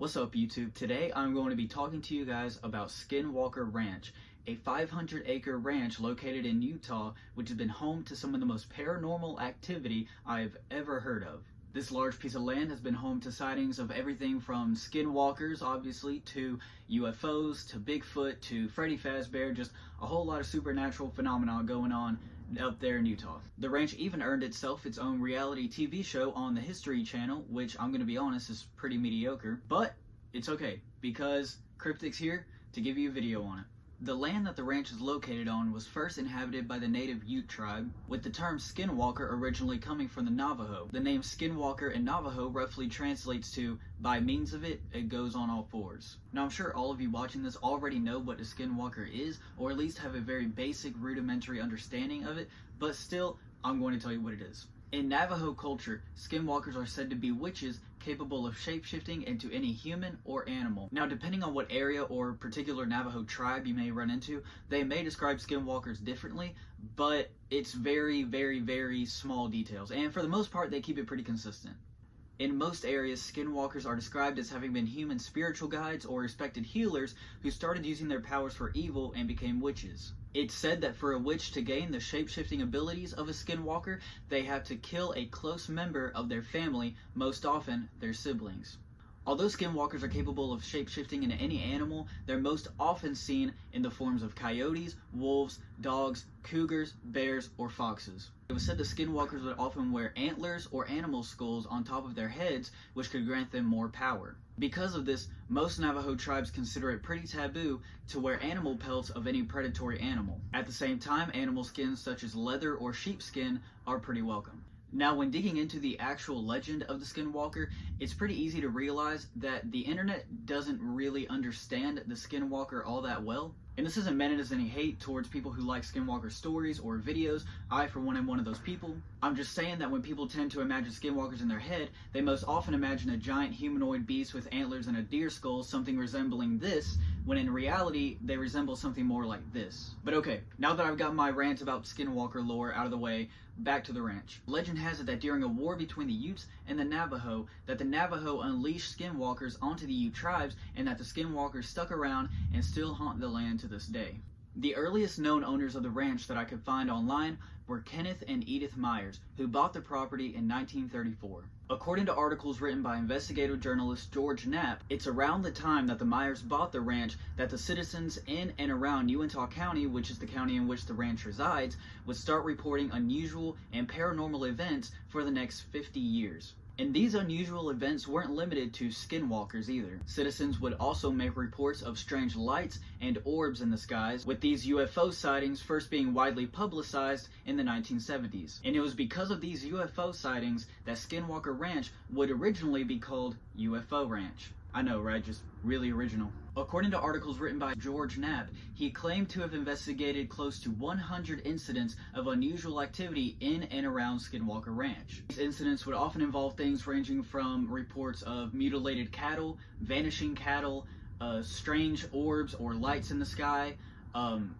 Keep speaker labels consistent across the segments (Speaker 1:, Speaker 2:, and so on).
Speaker 1: What's up, YouTube? Today I'm going to be talking to you guys about Skinwalker Ranch, a 500-acre ranch located in Utah, which has been home to some of the most paranormal activity I've ever heard of. This large piece of land has been home to sightings of everything from skinwalkers, obviously, to UFOs, to Bigfoot, to Freddy Fazbear, just a whole lot of supernatural phenomena going on up there in Utah. The ranch even earned itself its own reality TV show on the History Channel, which I'm going to be honest is pretty mediocre, but it's okay because Cryptic's here to give you a video on it. The land that the ranch is located on was first inhabited by the native Ute tribe, with the term Skinwalker originally coming from the Navajo. The name Skinwalker in Navajo roughly translates to, by means of it, it goes on all fours. Now I'm sure all of you watching this already know what a Skinwalker is, or at least have a very basic rudimentary understanding of it, but still, I'm going to tell you what it is. In Navajo culture, skinwalkers are said to be witches capable of shapeshifting into any human or animal. Now, depending on what area or particular Navajo tribe you may run into, they may describe skinwalkers differently, but it's very small details, and for the most part, they keep it pretty consistent. In most areas, skinwalkers are described as having been human spiritual guides or respected healers who started using their powers for evil and became witches. It's said that for a witch to gain the shape-shifting abilities of a skinwalker, they have to kill a close member of their family, most often their siblings. Although skinwalkers are capable of shape-shifting into any animal, they're most often seen in the forms of coyotes, wolves, dogs, cougars, bears, or foxes. It was said the skinwalkers would often wear antlers or animal skulls on top of their heads, which could grant them more power. Because of this, most Navajo tribes consider it pretty taboo to wear animal pelts of any predatory animal. At the same time, animal skins such as leather or sheepskin are pretty welcome. Now, when digging into the actual legend of the Skinwalker, it's pretty easy to realize that the internet doesn't really understand the Skinwalker all that well. And this isn't meant as any hate towards people who like Skinwalker stories or videos. I, for one, am one of those people. I'm just saying that when people tend to imagine Skinwalkers in their head, they most often imagine a giant humanoid beast with antlers and a deer skull, something resembling this, when in reality, they resemble something more like this. But okay, now that I've got my rant about Skinwalker lore out of the way, back to the ranch. Legend has it that during a war between the Utes and the Navajo, that the Navajo unleashed skinwalkers onto the Ute tribes, and that the skinwalkers stuck around and still haunt the land to this day. The earliest known owners of the ranch that I could find online were Kenneth and Edith Myers, who bought the property in 1934. According to articles written by investigative journalist George Knapp, it's around the time that the Myers bought the ranch that the citizens in and around Uintah County, which is the county in which the ranch resides, would start reporting unusual and paranormal events for the next 50 years. And these unusual events weren't limited to skinwalkers either. Citizens would also make reports of strange lights and orbs in the skies, with these UFO sightings first being widely publicized in the 1970s. And it was because of these UFO sightings that Skinwalker Ranch would originally be called UFO Ranch. I know, right? Just really original. According to articles written by George Knapp, he claimed to have investigated close to 100 incidents of unusual activity in and around Skinwalker Ranch. These incidents would often involve things ranging from reports of mutilated cattle, vanishing cattle, strange orbs or lights in the sky,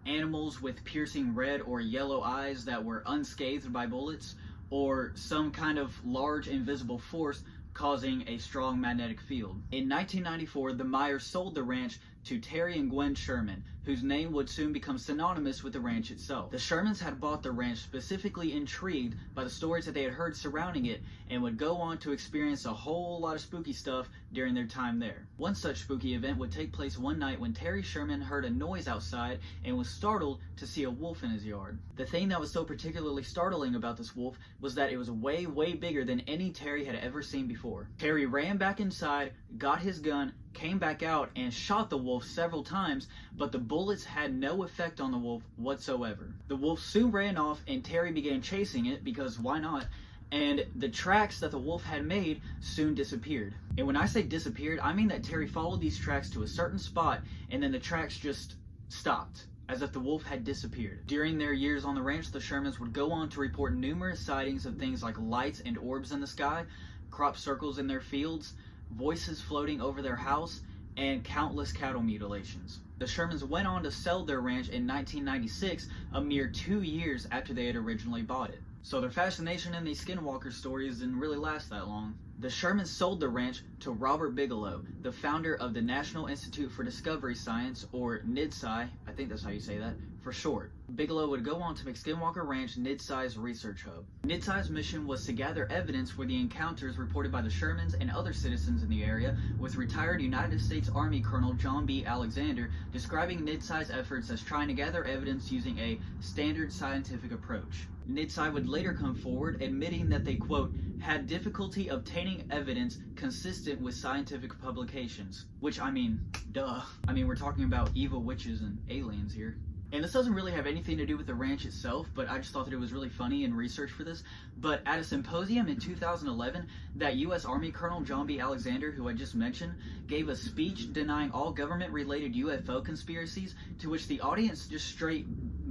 Speaker 1: animals with piercing red or yellow eyes that were unscathed by bullets, or some kind of large invisible force causing a strong magnetic field. In 1994, the Myers sold the ranch to Terry and Gwen Sherman, whose name would soon become synonymous with the ranch itself. The Shermans had bought the ranch specifically intrigued by the stories that they had heard surrounding it, and would go on to experience a whole lot of spooky stuff during their time there. One such spooky event would take place one night when Terry Sherman heard a noise outside and was startled to see a wolf in his yard. The thing that was so particularly startling about this wolf was that it was way bigger than any Terry had ever seen before. Terry ran back inside, got his gun, came back out, and shot the wolf several times, but the bullets had no effect on the wolf whatsoever. The wolf soon ran off, and Terry began chasing it, because why not? And the tracks that the wolf had made soon disappeared. And when I say disappeared, I mean that Terry followed these tracks to a certain spot, and then the tracks just stopped, as if the wolf had disappeared. During their years on the ranch, the Shermans would go on to report numerous sightings of things like lights and orbs in the sky, crop circles in their fields, voices floating over their house, and countless cattle mutilations. The Shermans went on to sell their ranch in 1996, a mere 2 years after they had originally bought it. So their fascination in these Skinwalker stories didn't really last that long. The Shermans sold the ranch to Robert Bigelow, the founder of the National Institute for Discovery Science, or NIDS, I think that's how you say that, for short. Bigelow would go on to make Skinwalker Ranch NIDS's research hub. NIDS's mission was to gather evidence for the encounters reported by the Shermans and other citizens in the area, with retired United States Army Colonel John B. Alexander describing NIDS's efforts as trying to gather evidence using a standard scientific approach. NIDS would later come forward admitting that they, quote, had difficulty obtaining evidence consistent with scientific publications. Which, I mean, duh. I mean, we're talking about evil witches and aliens here. And this doesn't really have anything to do with the ranch itself, but I just thought that it was really funny in research for this. But at a symposium in 2011, that U.S. Army Colonel John B. Alexander, who I just mentioned, gave a speech denying all government-related UFO conspiracies, to which the audience just straight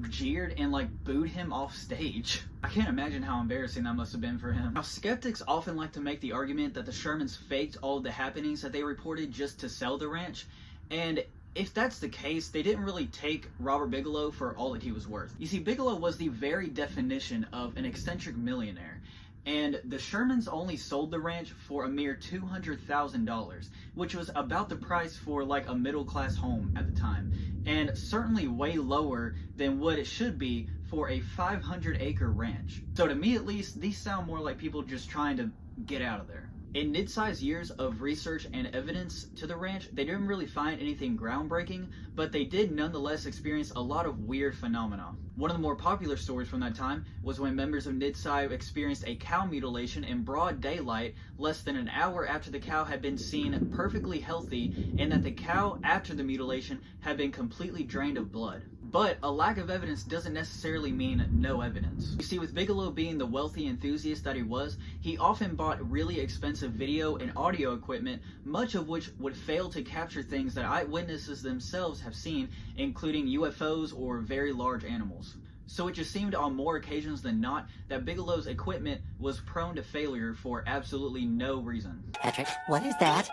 Speaker 1: jeered and booed him off stage. I can't imagine how embarrassing that must have been for him. Now, skeptics often like to make the argument that the Shermans faked all of the happenings that they reported just to sell the ranch, and if that's the case, they didn't really take Robert Bigelow for all that he was worth. You see, Bigelow was the very definition of an eccentric millionaire, and the Shermans only sold the ranch for a mere $200,000, which was about the price for a middle-class home at the time, and certainly way lower than what it should be for a 500-acre ranch. So to me at least, these sound more like people just trying to get out of there. In NIDS's years of research and evidence to the ranch, they didn't really find anything groundbreaking, but they did nonetheless experience a lot of weird phenomena. One of the more popular stories from that time was when members of NIDS experienced a cow mutilation in broad daylight less than an hour after the cow had been seen perfectly healthy, and that the cow after the mutilation had been completely drained of blood. But a lack of evidence doesn't necessarily mean no evidence. You see, with Bigelow being the wealthy enthusiast that he was, he often bought really expensive video and audio equipment, much of which would fail to capture things that eyewitnesses themselves have seen, including UFOs or very large animals. So it just seemed on more occasions than not that Bigelow's equipment was prone to failure for absolutely no reason.
Speaker 2: Patrick, what is that?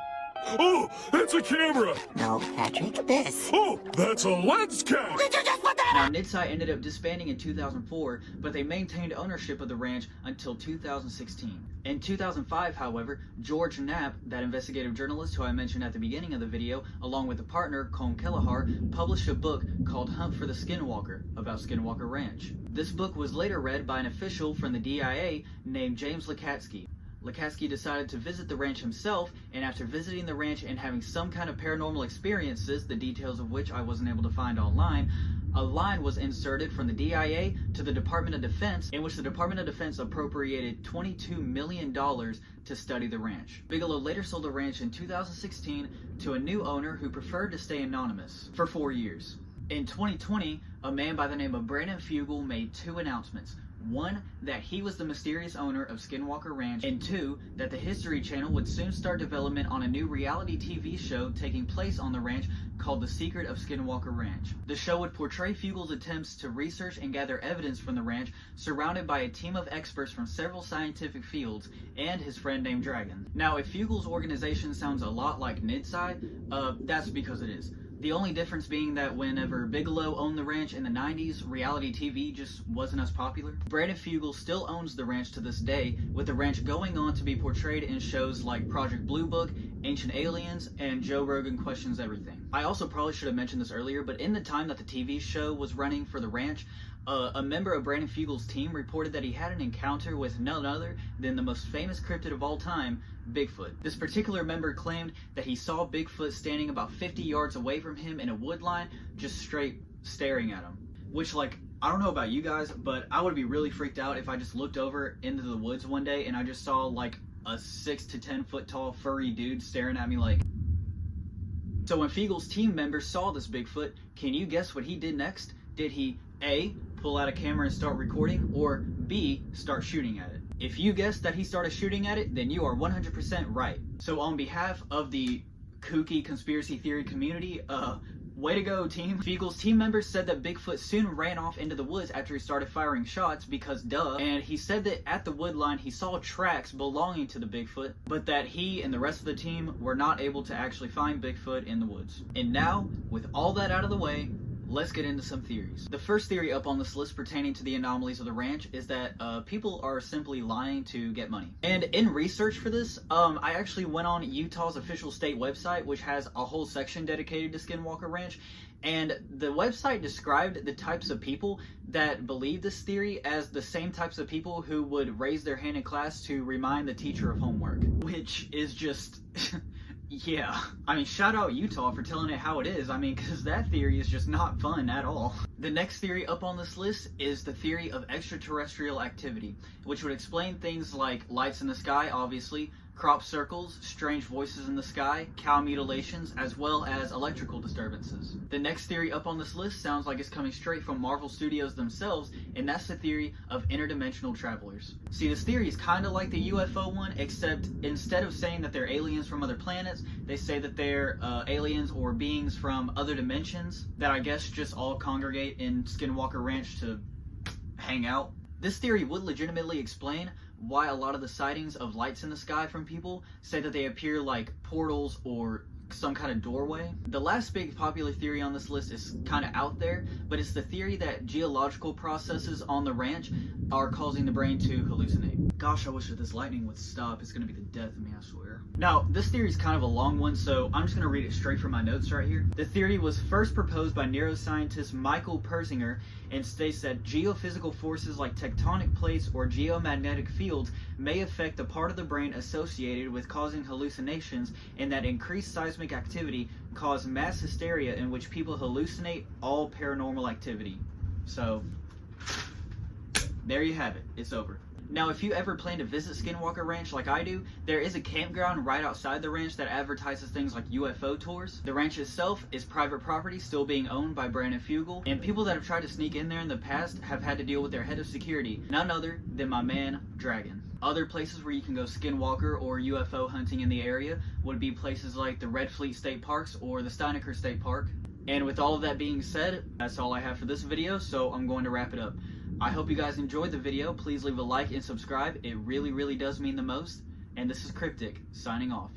Speaker 3: Oh, it's a camera!
Speaker 2: No, Patrick, this.
Speaker 3: Oh, that's a lens cap!
Speaker 2: Did you just put that
Speaker 1: Now, NIDS ended up disbanding in 2004, but they maintained ownership of the ranch until 2016. In 2005, however, George Knapp, that investigative journalist who I mentioned at the beginning of the video, along with a partner, Colm Kelleher, published a book called Hunt for the Skinwalker, about Skinwalker Ranch. This book was later read by an official from the DIA named James Lakatsky. Lakatsky decided to visit the ranch himself, and after visiting the ranch and having some kind of paranormal experiences, the details of which I wasn't able to find online, a line was inserted from the DIA to the Department of Defense, in which the Department of Defense appropriated $22 million to study the ranch. Bigelow later sold the ranch in 2016 to a new owner who preferred to stay anonymous for 4 years. In 2020, a man by the name of Brandon Fugal made two announcements. One, that he was the mysterious owner of Skinwalker Ranch, and two, that the History Channel would soon start development on a new reality TV show taking place on the ranch called The Secret of Skinwalker Ranch. The show would portray Fugal's attempts to research and gather evidence from the ranch, surrounded by a team of experts from several scientific fields, and his friend named Dragon. Now, if Fugal's organization sounds a lot like NIDS, that's because it is. The only difference being that whenever Bigelow owned the ranch in the 90s, reality TV just wasn't as popular. Brandon Fugal still owns the ranch to this day, with the ranch going on to be portrayed in shows like Project Blue Book, Ancient Aliens, and Joe Rogan Questions Everything. I also probably should have mentioned this earlier, but in the time that the TV show was running for the ranch, a member of Brandon Fugal's team reported that he had an encounter with none other than the most famous cryptid of all time, Bigfoot. This particular member claimed that he saw Bigfoot standing about 50 yards away from him in a wood line, just straight staring at him. Which, I don't know about you guys, but I would be really freaked out if I just looked over into the woods one day and I just saw, a 6 to 10 foot tall furry dude staring at me like. So when Fugal's team members saw this Bigfoot, can you guess what he did next? Did he A, pull out a camera and start recording, or B, start shooting at it? If you guessed that he started shooting at it, then you are 100% right. So on behalf of the kooky conspiracy theory community, way to go, team. Fugal's team members said that Bigfoot soon ran off into the woods after he started firing shots, because duh, and he said that at the wood line he saw tracks belonging to the Bigfoot, but that he and the rest of the team were not able to actually find Bigfoot in the woods. And now, with all that out of the way, let's get into some theories. The first theory up on this list pertaining to the anomalies of the ranch is that people are simply lying to get money. And in research for this, I actually went on Utah's official state website, which has a whole section dedicated to Skinwalker Ranch. And the website described the types of people that believe this theory as the same types of people who would raise their hand in class to remind the teacher of homework. Which is just... yeah. I mean, shout out Utah for telling it how it is. I mean, because that theory is just not fun at all. The next theory up on this list is the theory of extraterrestrial activity, which would explain things like lights in the sky, obviously, crop circles, strange voices in the sky, cow mutilations, as well as electrical disturbances. The next theory up on this list sounds like it's coming straight from Marvel Studios themselves, and that's the theory of interdimensional travelers. See, this theory is kind of like the UFO one, except instead of saying that they're aliens from other planets, they say that they're aliens or beings from other dimensions that I guess just all congregate in Skinwalker Ranch to hang out. This theory would legitimately explain why a lot of the sightings of lights in the sky from people say that they appear like portals or some kind of doorway. The last big popular theory on this list is kind of out there, but it's the theory that geological processes on the ranch are causing the brain to hallucinate. Gosh, I wish that this lightning would stop. It's gonna be the death of me, I swear. Now, this theory is kind of a long one, so I'm just gonna read it straight from my notes right here. The theory was first proposed by neuroscientist Michael Persinger and states that geophysical forces like tectonic plates or geomagnetic fields may affect the part of the brain associated with causing hallucinations, and that increased seismic activity cause mass hysteria in which people hallucinate all paranormal activity. So, there you have it. It's over. Now, if you ever plan to visit Skinwalker Ranch like I do, there is a campground right outside the ranch that advertises things like UFO tours. The ranch itself is private property, still being owned by Brandon Fugel, and people that have tried to sneak in there in the past have had to deal with their head of security, none other than my man, Dragon. Other places where you can go skinwalker or UFO hunting in the area would be places like the Red Fleet State Parks or the Steinecker State Park. And with all of that being said, that's all I have for this video, so I'm going to wrap it up. I hope you guys enjoyed the video. Please leave a like and subscribe. It really, really does mean the most. And this is Cryptic, signing off.